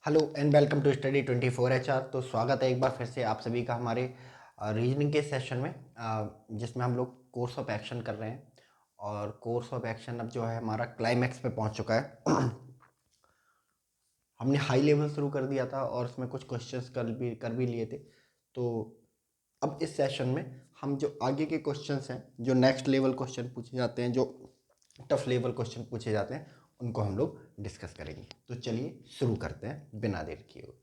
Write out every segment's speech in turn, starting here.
Hello and welcome to study 24 HR। तो स्वागत है एक बार फिर से आप सभी का हमारे रीजनिंग के सेशन में, जिसमें हम लोग कोर्स ऑफ एक्शन कर रहे हैं। और कोर्स ऑफ एक्शन अब जो है हमारा क्लाइमैक्स पे पहुंच चुका है। हमने हाई लेवल शुरू कर दिया था और उसमें कुछ क्वेश्चंस कर भी लिए थे। तो अब इस सेशन में हम जो आगे के क्वेश्चंस हैं, जो नेक्स्ट लेवल क्वेश्चन पूछे जाते हैं, जो टफ लेवल क्वेश्चन पूछे जाते हैं, उनको हम लोग डिस्कस करेंगे। तो चलिए शुरू करते हैं बिना देर किए हुए।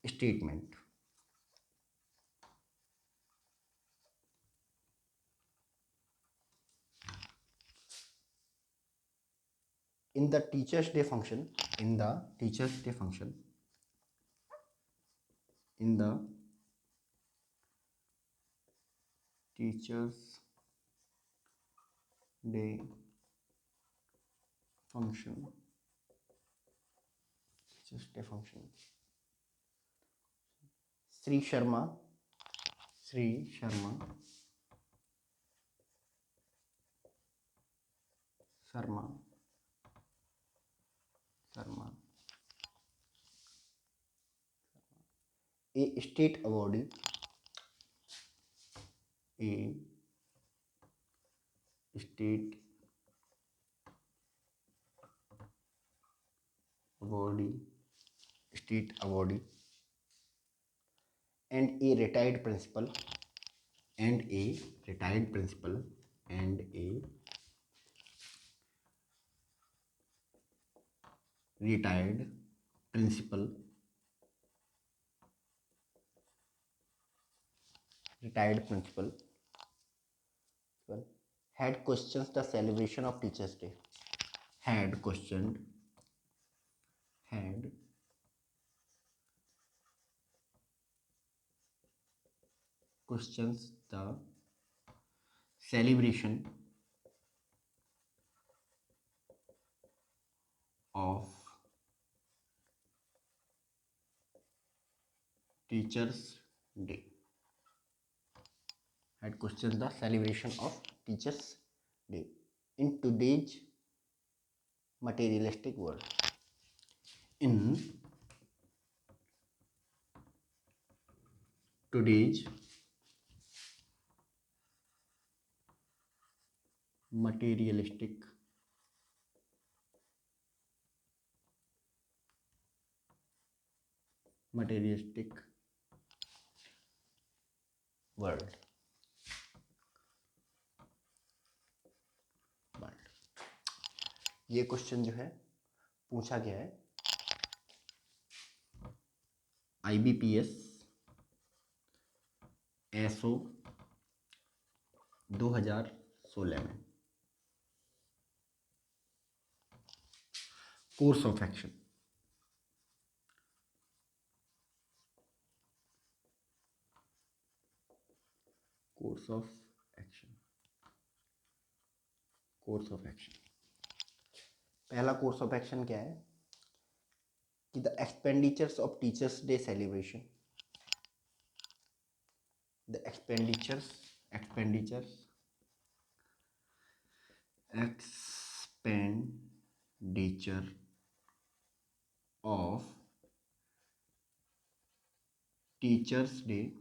Statement. In the teachers day function, in the teachers day function, in the teachers day function, teachers day function, Sri Sharma, Sri Sharma, Sharma, Sharma, a state awardee, a state awardee, state awardee, and a retired principal, and a retired principal, and a retired principal, retired principal had questioned the celebration of Teachers' Day. Had questioned, had questions the celebration of Teachers' Day. Had questioned the celebration of Teachers' Day in today's materialistic world. In today's materialistic world. ये question जो है पूछा गया है IBPS SO 2016 में। Course of action. Course of action. Course of action. पहला course of action क्या है कि the expenditures of teachers day celebration, the expenditures expenditure of Teachers' Day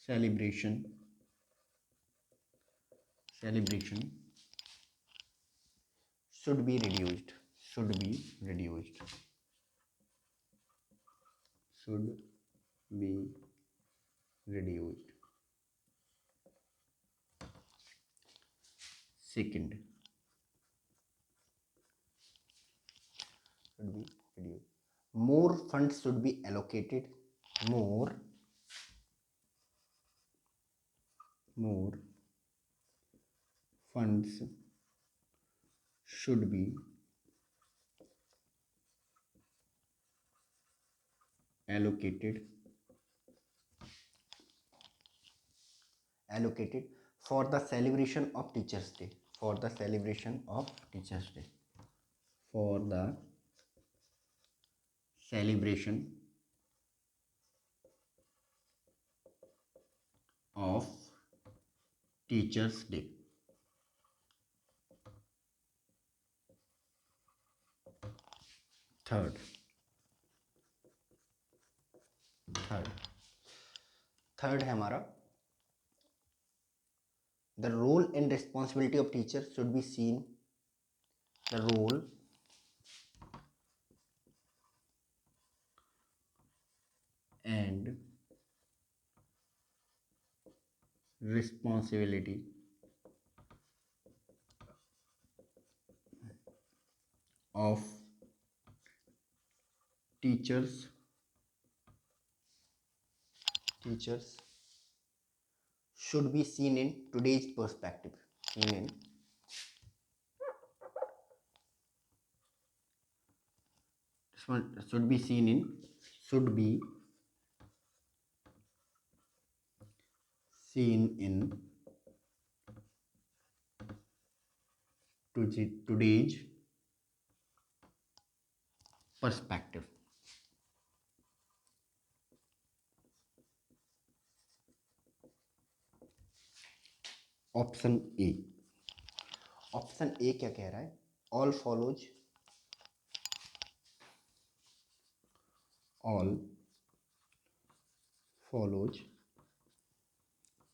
celebration should be reduced, should be reduced, should be reduced. Second, should be reduced. More funds should be allocated. More funds should be allocated for the celebration of Teachers' Day. For the celebration of Teachers' Day. For the celebration of teachers day. Third third third है हमारा, the role and responsibility of teacher should be seen, the role and responsibility of teachers should be seen in today's perspective, should be seen in today's perspective. Option A क्या कह रहा है, all follows,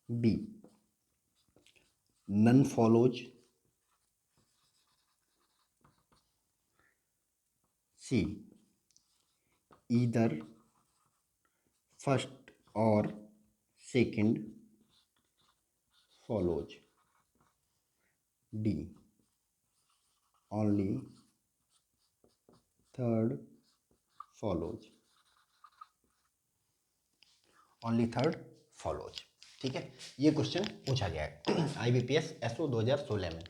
B none follows, C either first or second follows, D only third follows, ठीक है। ये question पूछा गया है IBPS SO 2016 में।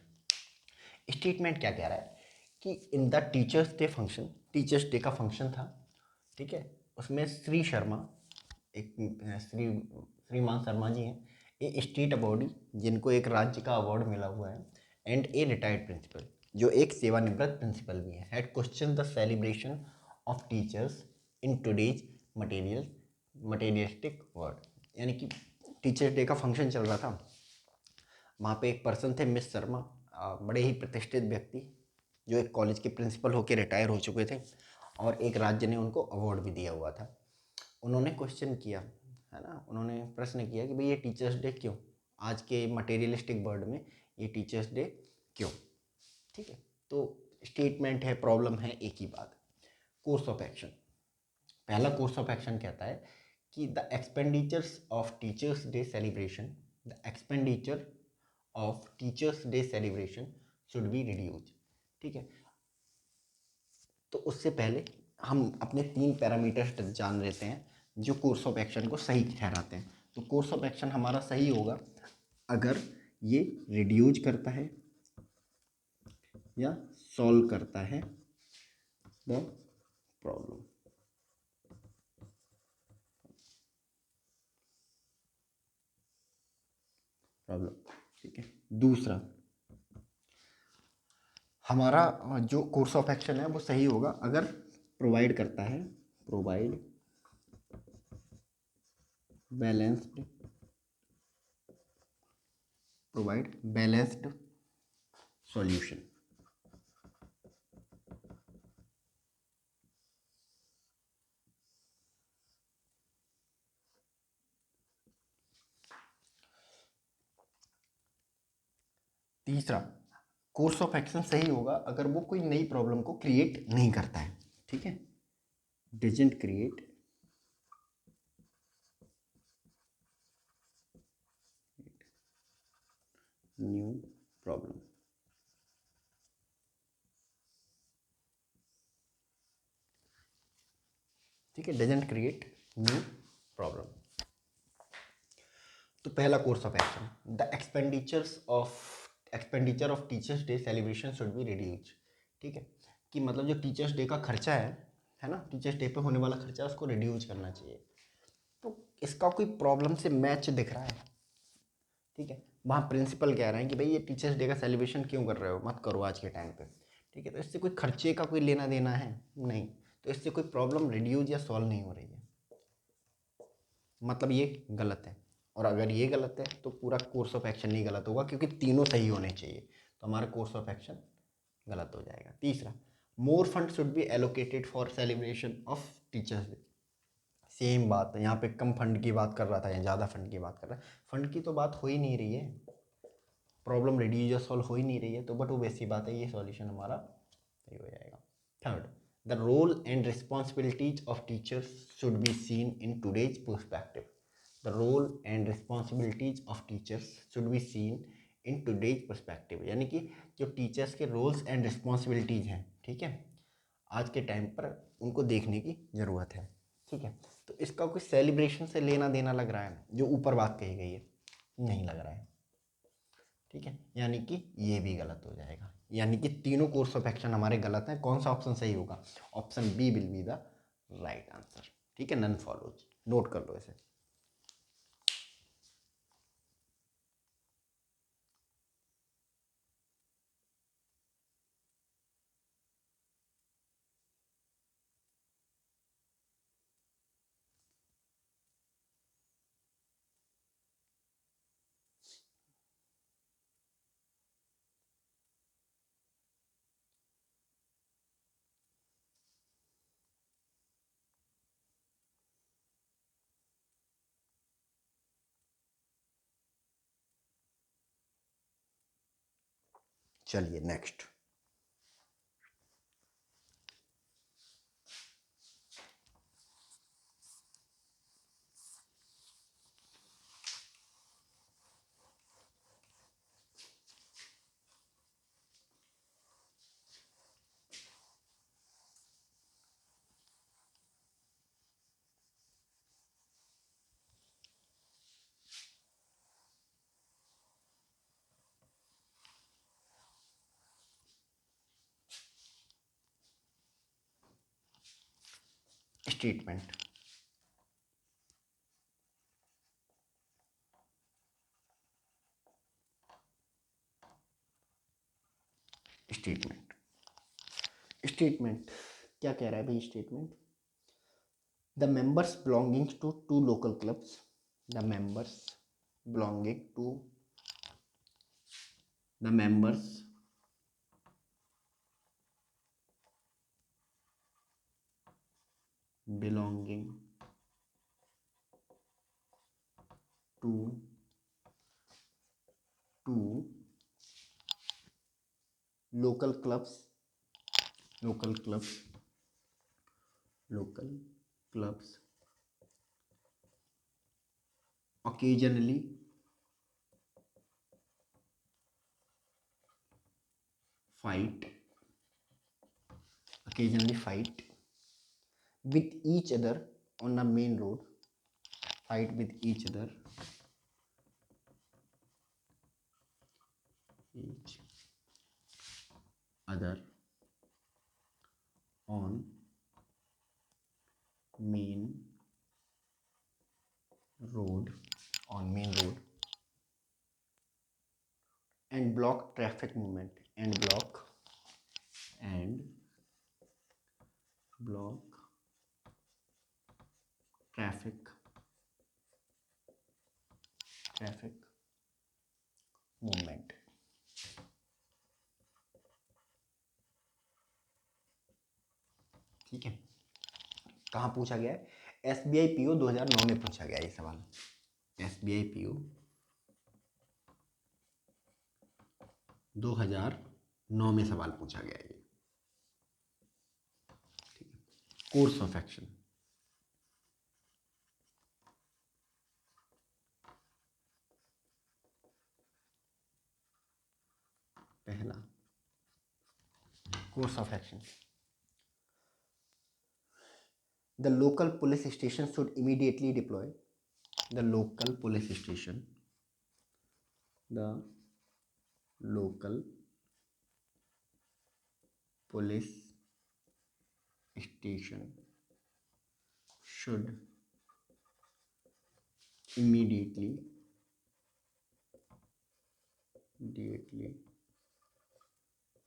स्टेटमेंट क्या कह रहा है कि in the teachers day function, teachers day का फंक्शन था, ठीक है, उसमें श्री शर्मा, एक श्रीमान शर्मा जी हैं, ए स्टेट अवॉर्डी जिनको एक राज्य का अवार्ड मिला हुआ है, एंड ए रिटायर्ड प्रिंसिपल जो एक सेवानिवृत्त प्रिंसिपल भी है, had question the celebration of teachers in today's materialistic world. यानी कि टीचर्स डे का फंक्शन चल रहा था, वहाँ पे एक पर्सन थे मिस शर्मा, बड़े ही प्रतिष्ठित व्यक्ति जो एक कॉलेज के प्रिंसिपल होकर रिटायर हो चुके थे, और एक राज्य ने उनको अवार्ड भी दिया हुआ था। उन्होंने क्वेश्चन किया, है ना, उन्होंने प्रश्न किया कि भाई ये टीचर्स डे क्यों, आज के मटेरियलिस्टिक वर्ल्ड में ये टीचर्स डे क्यों, ठीक है। तो स्टेटमेंट है, प्रॉब्लम है, एक ही बात। कोर्स ऑफ एक्शन, पहला कोर्स ऑफ एक्शन कहता है कि the expenditures of teachers day celebration, should be reduce, ठीक है। तो उससे पहले हम अपने 3 पैरामीटर्स जान लेते हैं जो कोर्स ऑफ एक्शन को सही ठहराते हैं। तो कोर्स ऑफ एक्शन हमारा सही होगा अगर ये रिड्यूज करता है या सॉल्व करता है द प्रॉब्लम। ठीक है। दूसरा, हमारा जो कोर्स ऑफ एक्शन है वो सही होगा अगर प्रोवाइड करता है, प्रोवाइड बैलेंस्ड सॉल्यूशन। तीसरा, कोर्स ऑफ एक्शन सही होगा अगर वो कोई नई प्रॉब्लम को क्रिएट नहीं करता है, ठीक है, डजंट क्रिएट न्यू प्रॉब्लम। ठीक है, डजंट क्रिएट न्यू प्रॉब्लम। तो पहला course of action, the expenditure of teachers day celebration should be reduce, ठीक है, कि मतलब जो टीचर्स डे का खर्चा है ना, टीचर्स डे पे होने वाला खर्चा उसको रिड्यूज करना चाहिए। तो इसका कोई प्रॉब्लम से मैच दिख रहा है, ठीक है। वहाँ प्रिंसिपल कह रहे हैं कि भाई ये टीचर्स डे का सेलिब्रेशन क्यों कर रहे हो, मत करो आज के टाइम पे, ठीक है। तो इससे कोई खर्चे का कोई लेना देना है नहीं, तो इससे कोई प्रॉब्लम रिड्यूज या सॉल्व नहीं हो रही है, मतलब ये गलत है। और अगर ये गलत है तो पूरा कोर्स ऑफ एक्शन ही गलत होगा, क्योंकि तीनों सही होने चाहिए, तो हमारा कोर्स ऑफ एक्शन गलत हो जाएगा। तीसरा, more fund should be allocated for celebration of teachers day. Same बात है, यहाँ पे कम फंड की बात कर रहा था या ज़्यादा फंड की बात कर रहा है, फंड की तो बात हो ही नहीं रही है, प्रॉब्लम रेड्यूस या सॉल्व हो ही नहीं रही है, तो बट वो वैसी बात है, ये सॉल्यूशन हमारा सही हो जाएगा। Third, the role and responsibilities of teachers should be seen in today's perspective. The role and responsibilities of teachers should be seen in today's perspective, यानी कि जो टीचर्स के रोल्स एंड रिस्पॉन्सिबिलिटीज हैं, ठीक है, आज के टाइम पर उनको देखने की ज़रूरत है, ठीक है। तो इसका कोई सेलिब्रेशन से लेना देना लग रहा है, जो ऊपर बात कही गई है, नहीं लग रहा है, ठीक है, यानी कि ये भी गलत हो जाएगा, यानी कि तीनों कोर्स ऑफ एक्शन हमारे गलत हैं। कौन सा ऑप्शन सही होगा? Option B will be the right answer, ठीक है, नन फॉलोज, नोट कर लो इसे। चलिए नेक्स्ट, स्टेटमेंट। स्टेटमेंट स्टेटमेंट क्या कह रहा है भाई? Statement, the members belonging to to local clubs, the members belonging to the members belonging to two local clubs local clubs local clubs occasionally fight fight with each other on the main road, fight with each other on main road and block traffic movement and block traffic movement। ठीक है, कहाँ पूछा गया है? SBI PO 2009 में पूछा गया ये सवाल। SBI PO 2009 में सवाल पूछा गया ये। ठीक है, कोर्स ऑफ एक्शन, पहला course of action, the local police station should immediately deploy, the local police station should immediately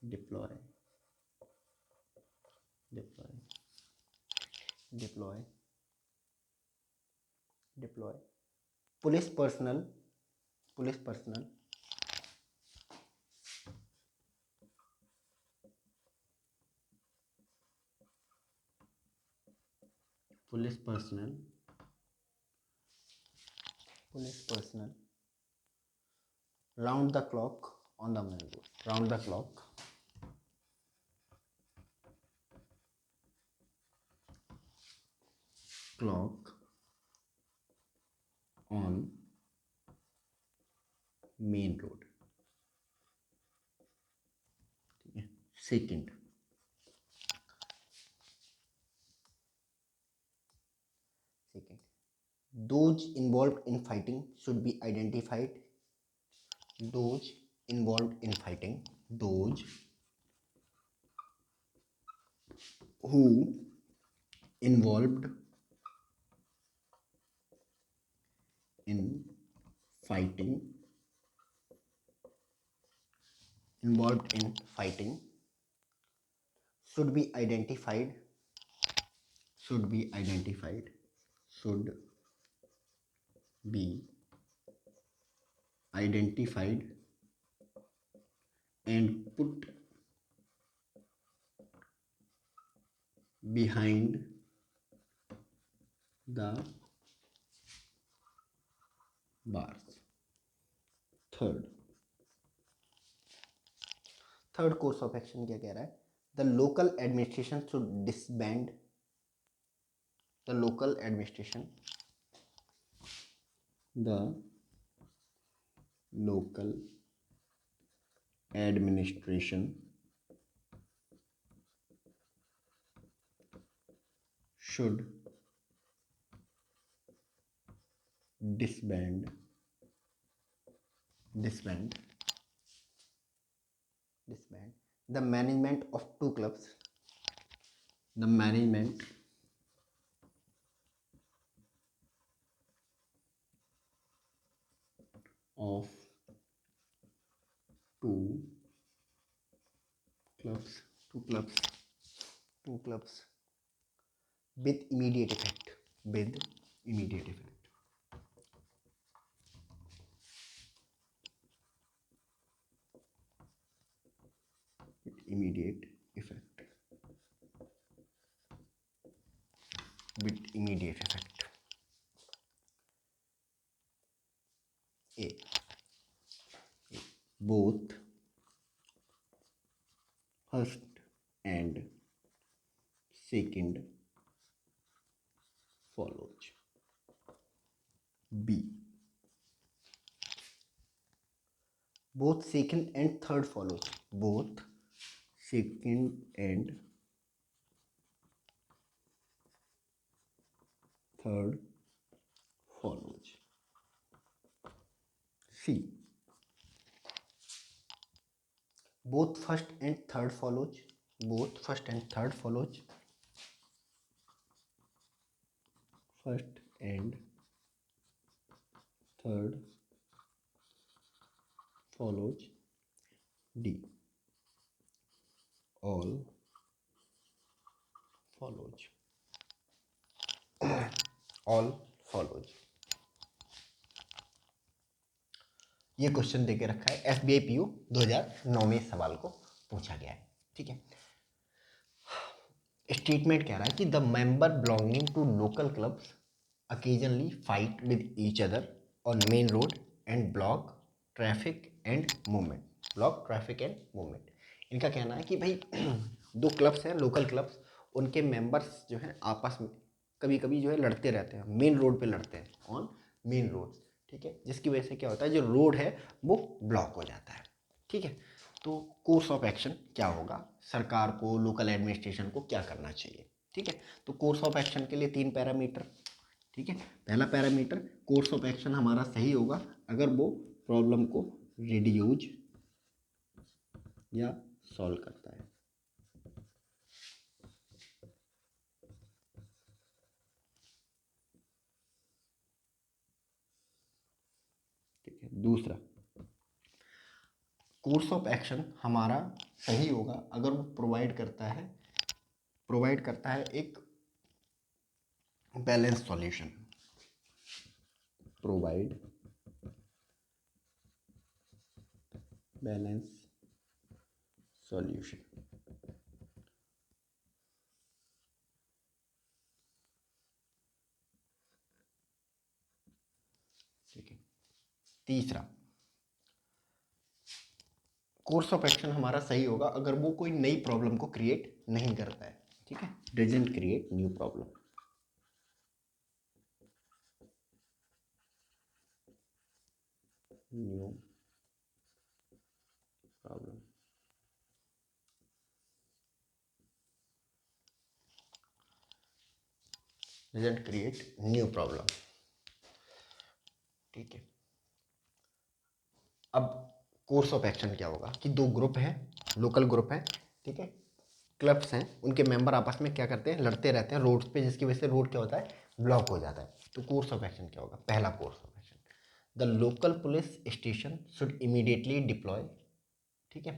deploy police personal police personal police personal round the clock on the main road, round the clock on main road. ठीक है. Second, those involved in fighting should be identified. Those involved in fighting, those who involved in fighting should be identified should be identified and put behind the bars. Third course of action क्या कह रहा है? The local administration should disband the local administration should disband the management of two clubs of two clubs with immediate effect. With immediate effect. A. Both first and second follows. B. Both second and third follows. Both second and third follows. C. Both first and third follows. Both first and third follows. First and third follows. D. All follows. All follows. ये question देके रखा है, SBI PO 2009 में इस सवाल को पूछा गया है. ठीक है. स्टेटमेंट कह रहा है कि the member belonging to local clubs occasionally fight with each other on main road and block traffic and movement. इनका कहना है कि भाई दो क्लब्स हैं, लोकल क्लब्स, उनके मेंबर्स जो हैं आपस में कभी कभी जो है लड़ते रहते हैं, मेन रोड पे लड़ते हैं, ऑन मेन रोड. ठीक है. जिसकी वजह से क्या होता है, जो रोड है वो ब्लॉक हो जाता है. ठीक है. तो कोर्स ऑफ एक्शन क्या होगा, सरकार को, लोकल एडमिनिस्ट्रेशन को क्या करना चाहिए. ठीक है. तो कोर्स ऑफ एक्शन के लिए 3 पैरामीटर. ठीक है. पहला पैरामीटर, कोर्स ऑफ एक्शन हमारा सही होगा अगर वो प्रॉब्लम को रिड्यूस या सॉल्व करता है. ठीक है. दूसरा, कोर्स ऑफ एक्शन हमारा सही होगा अगर वो प्रोवाइड करता है एक balance solution. Provide balance solution. ठीक है। तीसरा, कोर्स ऑफ एक्शन हमारा सही होगा अगर वो कोई नई प्रॉब्लम को क्रिएट नहीं करता है। ठीक है, doesn't create new problem. New problem, doesn't create new problem. ठीक है। अब कोर्स ऑफ एक्शन क्या होगा कि दो ग्रुप हैं, लोकल ग्रुप हैं, ठीक है, क्लब्स हैं, उनके मेंबर आपस में क्या करते हैं, लड़ते रहते हैं रोड पे, जिसकी वजह से रोड क्या होता है, ब्लॉक हो जाता है। तो कोर्स ऑफ एक्शन क्या होगा, पहला course of action, the local police station should immediately deploy, ठीक है,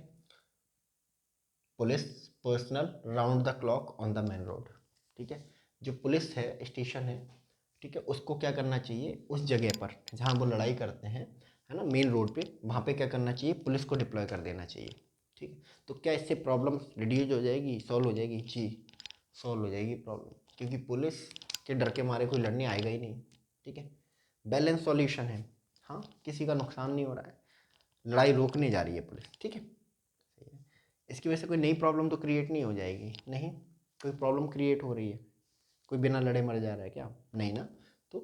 police personal round the clock on the main road. ठीक है, जो पुलिस है, स्टेशन है, ठीक है, उसको क्या करना चाहिए, उस जगह पर जहाँ वो लड़ाई करते हैं, है ना, मेन रोड पे, वहाँ पे क्या करना चाहिए, पुलिस को डिप्लॉय कर देना चाहिए। ठीक है, तो क्या इससे प्रॉब्लम रिड्यूज हो जाएगी, सॉल्व हो जाएगी? जी, सॉल्व हो जाएगी प्रॉब्लम, क्योंकि पुलिस के डर के मारे कोई लड़ने आएगा ही नहीं। ठीक है, बैलेंस सॉल्यूशन है, हाँ, किसी का नुकसान नहीं हो रहा है, लड़ाई रोकने जा रही है पुलिस। ठीक है, इसकी वजह से कोई नई प्रॉब्लम तो क्रिएट नहीं हो जाएगी, नहीं, कोई प्रॉब्लम क्रिएट हो रही है, कोई बिना लड़े मर जा रहा है क्या, नहीं ना। तो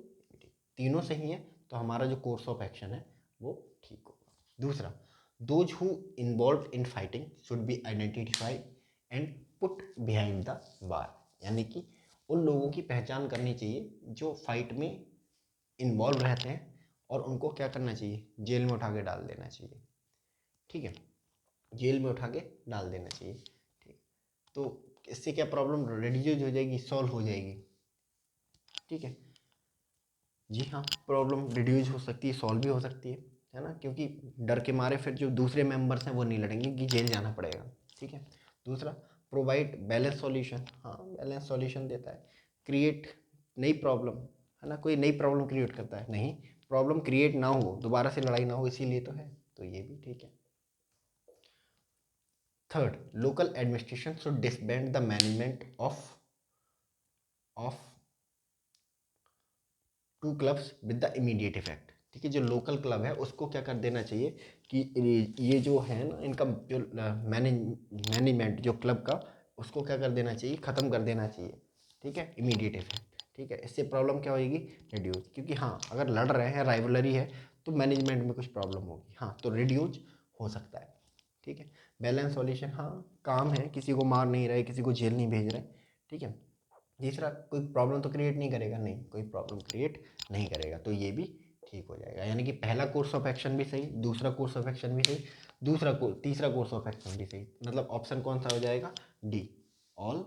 तीनों सही है, तो हमारा जो कोर्स ऑफ एक्शन है वो ठीक होगा। दूसरा, those who involve in fighting should be identified and put behind the bar, यानी कि उन लोगों की पहचान करनी चाहिए जो फाइट में इन्वॉल्व रहते हैं, और उनको क्या करना चाहिए, जेल में उठा के डाल देना चाहिए। ठीक है, जेल में उठा के डाल देना चाहिए। ठीक, तो इससे क्या प्रॉब्लम रिड्यूस हो जाएगी, सॉल्व हो जाएगी। ठीक है, जी हाँ, प्रॉब्लम रिड्यूस हो सकती है, सॉल्व भी हो सकती है ना, क्योंकि डर के मारे फिर जो दूसरे मेंबर्स हैं वो नहीं लड़ेंगे कि जेल जाना पड़ेगा। ठीक है, दूसरा, प्रोवाइड बैलेंस सॉल्यूशन, हाँ, बैलेंस सॉल्यूशन देता है। क्रिएट नई प्रॉब्लम, है ना, कोई नई प्रॉब्लम क्रिएट करता है, नहीं, प्रॉब्लम क्रिएट ना हो, दोबारा से लड़ाई ना हो, इसीलिए तो है, तो ये भी ठीक है। Third, local administration should disband the management of two clubs with the immediate effect. ठीक है, जो लोकल क्लब है उसको क्या कर देना चाहिए कि ये जो है ना, इनका जो मैनेजमेंट जो क्लब का, उसको क्या कर देना चाहिए, ख़त्म कर देना चाहिए। ठीक है, इमीडिएट इफेक्ट। ठीक है, इससे प्रॉब्लम क्या होगी, रिड्यूस, क्योंकि हाँ, अगर लड़ रहे हैं, राइवलरी है, तो मैनेजमेंट में कुछ प्रॉब्लम होगी, हाँ, तो रिड्यूस हो सकता है। ठीक है, बैलेंस सॉल्यूशन, हाँ, काम है, किसी को मार नहीं रहे, किसी को जेल नहीं भेज रहे। ठीक है, तीसरा, कोई प्रॉब्लम तो क्रिएट नहीं करेगा, नहीं, कोई प्रॉब्लम क्रिएट नहीं करेगा, तो ये भी ठीक हो जाएगा। यानी कि पहला कोर्स ऑफ एक्शन भी सही, दूसरा कोर्स ऑफ एक्शन भी सही, तीसरा कोर्स ऑफ एक्शन भी सही, मतलब ऑप्शन कौन सा हो जाएगा, डी, ऑल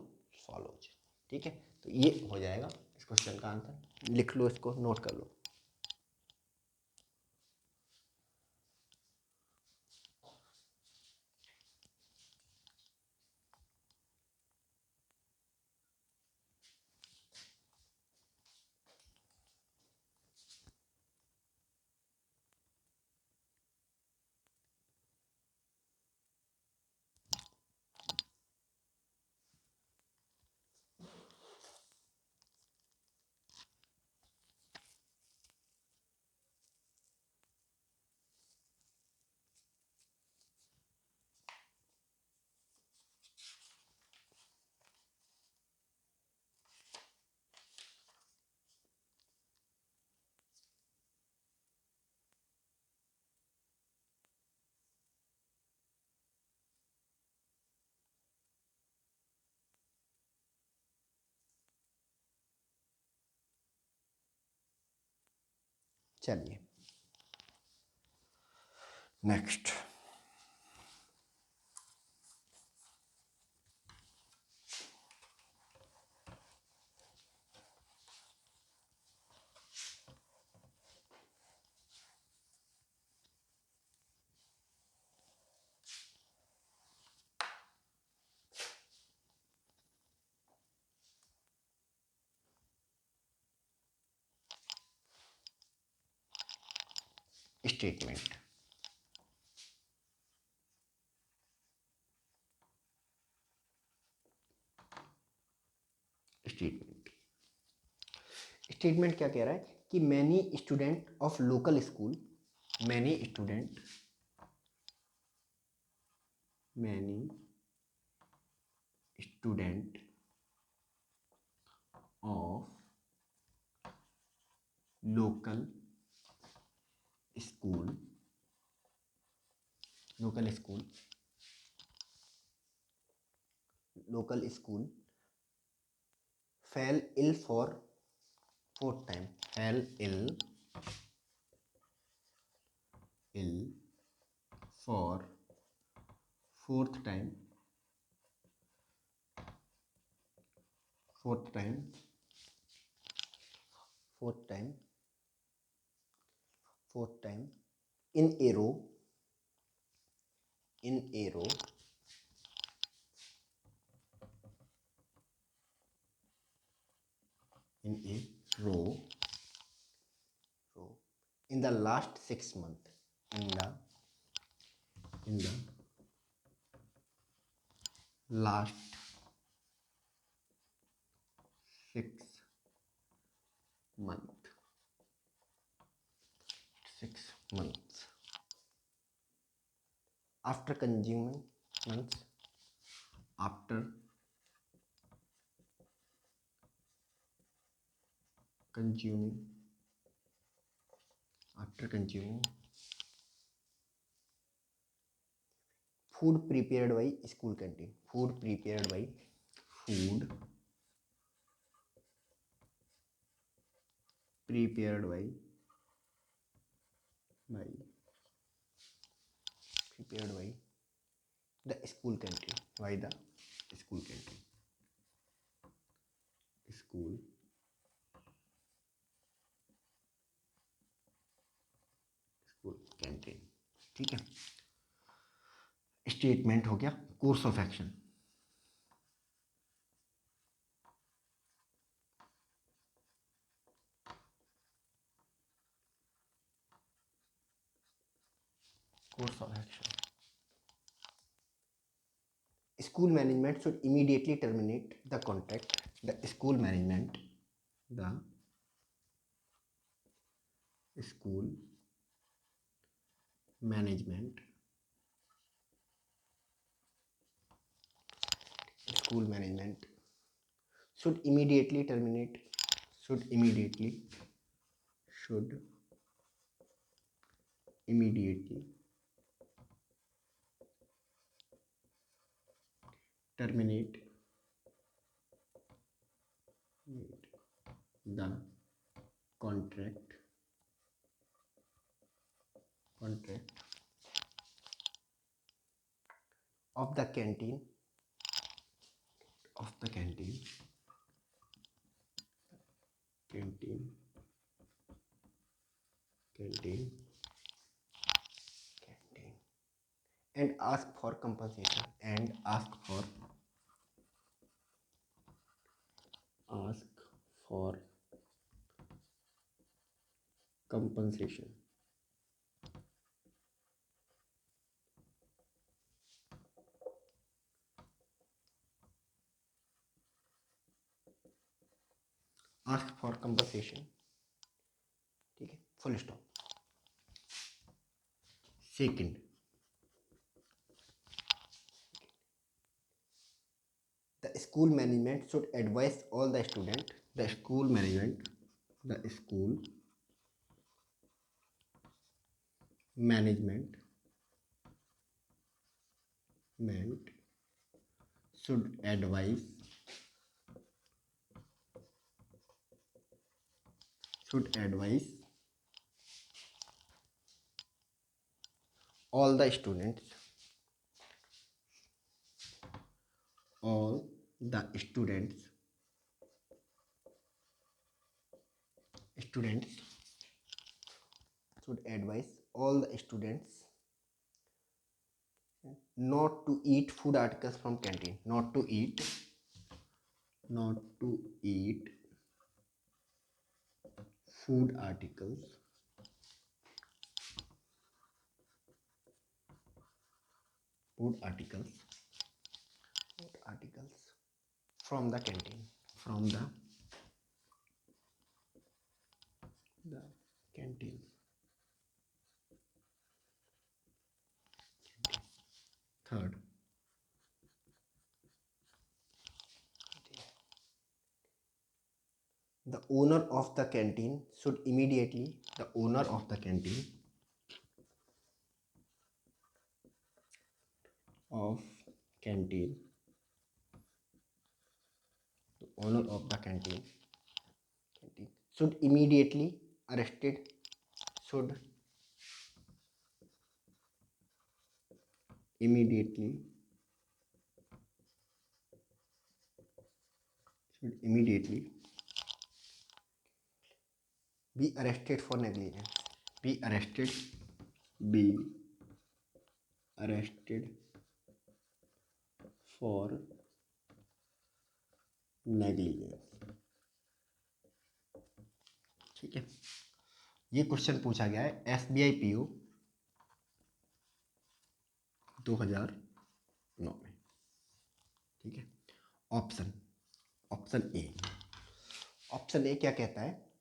फॉलोज। ठीक है, तो ये हो जाएगा इस क्वेश्चन का आंसर, लिख लो इसको, नोट कर लो। चलिए नेक्स्ट, स्टेटमेंट। स्टेटमेंट स्टेटमेंट क्या कह रहा है कि many student of local school, many student of local school, local school fell ill for fourth time, fell ill for fourth time, fourth time in a row, in a row in the last 6 months, in the last 6 months, after consuming after consuming food prepared by school canteen, food prepared by the school canteen, by the school canteen, school canteen. ठीक है, statement हो गया। Course of action, school management should immediately terminate the contract, the school management should immediately terminate the contract of the canteen and ask for compensation, ठीक है, full stop. Second, the school management should advise all the student, the school management should advise all the students should advise all the students not to eat food articles from canteen, not to eat food articles food articles from the canteen, the canteen. Third, the owner of the canteen should immediately the owner of the canteen the owner of the canteen should immediately arrested should immediately be arrested for negligence. Be arrested for negligence. ठीक है, ये question पूछा गया है SBI PO 2009 में। ठीक है, option A क्या कहता है?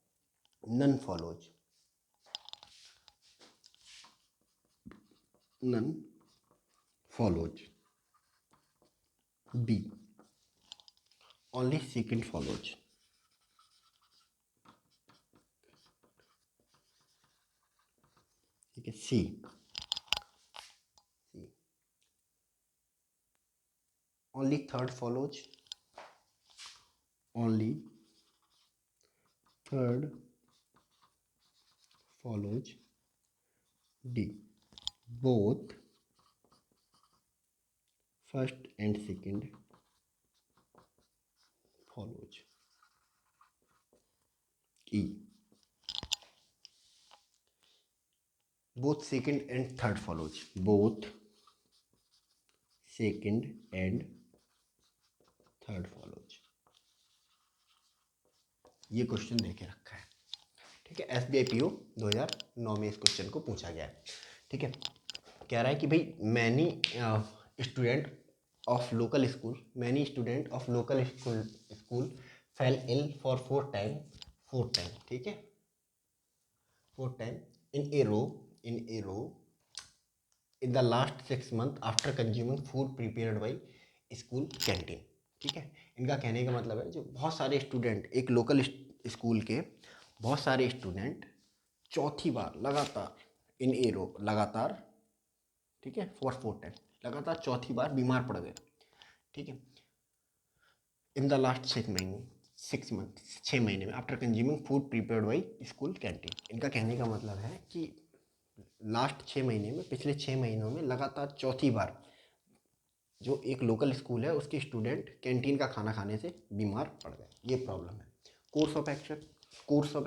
None follows B only second follows ठीक है, C only third follows D both first and second follows E both second and third follows ये क्वेश्चन देके रखा है। ठीक है, SBI PO 2009 में इस क्वेश्चन को पूछा गया है। ठीक है, कह रहा है कि भाई many student of local school fail ill for 4 time ठीक है, 4 time in a row in the last 6 months after consuming food prepared by school canteen। ठीक है, इनका कहने का मतलब है जो बहुत सारे स्टूडेंट, एक लोकल स्कूल के बहुत सारे स्टूडेंट चौथी बार लगातार इन ए रो लगातार, ठीक है, फॉर 4 टाइम लगातार चौथी बार बीमार पड़ गए। ठीक है, इन द लास्ट 6 महीने में after consuming food prepared by school canteen. इनका कहने का मतलब है कि लास्ट 6 महीने में, पिछले 6 महीनों में लगातार चौथी बार जो एक लोकल स्कूल है उसके स्टूडेंट कैंटीन का खाना खाने से बीमार पड़ गए। ये प्रॉब्लम है। कोर्स ऑफ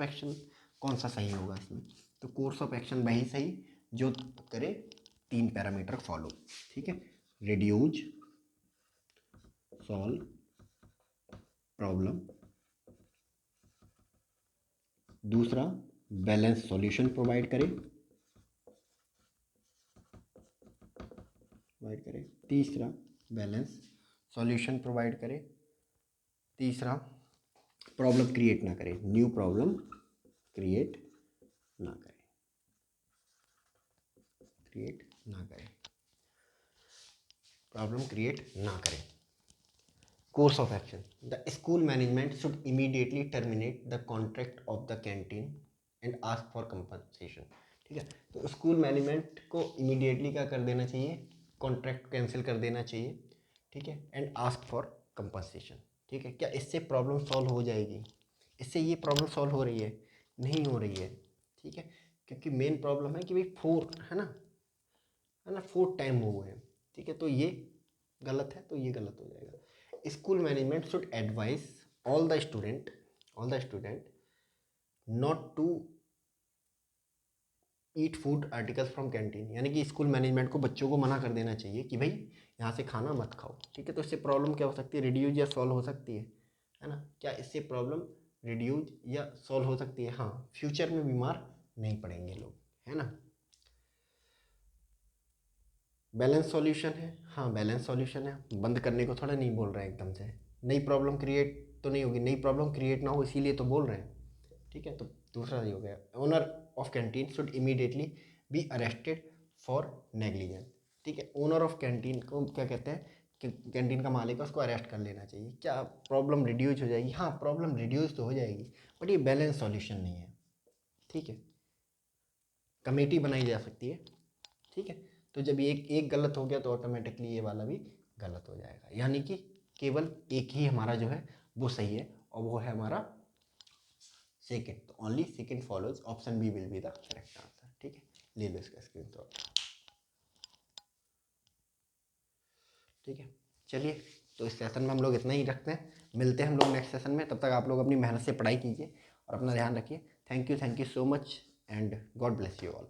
एक्शन कौन सा सही होगा इसमें? तो कोर्स ऑफ एक्शन वही सही जो करे 3 पैरामीटर फॉलो। ठीक है, रिड्यूज, सॉल्व प्रॉब्लम, दूसरा बैलेंस सॉल्यूशन प्रोवाइड करे, तीसरा बैलेंस सॉल्यूशन प्रोवाइड करे, तीसरा प्रॉब्लम क्रिएट ना करे, न्यू प्रॉब्लम क्रिएट ना करे, प्रॉब्लम क्रिएट ना करे। Course of action, the school management should immediately terminate the contract of the canteen and ask for compensation. ठीक है, तो स्कूल मैनेजमेंट को इमीडिएटली क्या कर देना चाहिए? कॉन्ट्रैक्ट कैंसिल कर देना चाहिए। ठीक है, एंड आस्क फॉर कंपनसेशन। ठीक है, क्या इससे प्रॉब्लम सॉल्व हो जाएगी? इससे ये प्रॉब्लम सॉल्व हो रही है? नहीं हो रही है। ठीक है, क्योंकि मेन प्रॉब्लम है कि भाई 4 है ना 4 टाइम हो गए। ठीक है, तो ये गलत है, तो ये गलत हो जाएगा। School management should advise all the student not to eat food articles from canteen. यानी कि स्कूल मैनेजमेंट को बच्चों को मना कर देना चाहिए कि भाई यहाँ से खाना मत खाओ। ठीक है, तो इससे प्रॉब्लम क्या हो सकती है? रिड्यूज या सॉल्व हो सकती है ना? क्या इससे प्रॉब्लम रिड्यूज या सॉल्व हो सकती है? हाँ, फ्यूचर में बीमार नहीं पड़ेंगे लोग, है ना। बैलेंस सॉल्यूशन है, हाँ बैलेंस सॉल्यूशन है, बंद करने को थोड़ा नहीं बोल रहे हैं एकदम से, नई प्रॉब्लम क्रिएट तो नहीं होगी, नई प्रॉब्लम क्रिएट ना हो इसीलिए तो बोल रहे हैं, ठीक है। तो दूसरा ये हो गया, owner of canteen should immediately be arrested for negligence, ठीक है। ओनर ऑफ कैंटीन को क्या कहते हैं कि कैंटीन का मालिक है, उसको अरेस्ट कर लेना चाहिए। क्या प्रॉब्लम रिड्यूस हो जाएगी? हाँ प्रॉब्लम रिड्यूस तो हो जाएगी, बट ये बैलेंस सॉल्यूशन नहीं है, ठीक है। कमेटी बनाई जा सकती है, ठीक है। तो जब एक एक गलत हो गया तो ऑटोमेटिकली ये वाला भी गलत हो जाएगा, यानी कि केवल एक ही हमारा जो है वो सही है, और वो है हमारा सेकेंड। तो only second follows, option B will be the correct answer, ठीक है। ले लो इसका स्क्रीनशॉट, ठीक है। चलिए, तो इस सेशन में हम लोग इतना ही रखते हैं, मिलते हैं हम लोग नेक्स्ट सेशन में। तब तक आप लोग अपनी मेहनत से पढ़ाई कीजिए और अपना ध्यान रखिए। Thank you so much and God bless you all.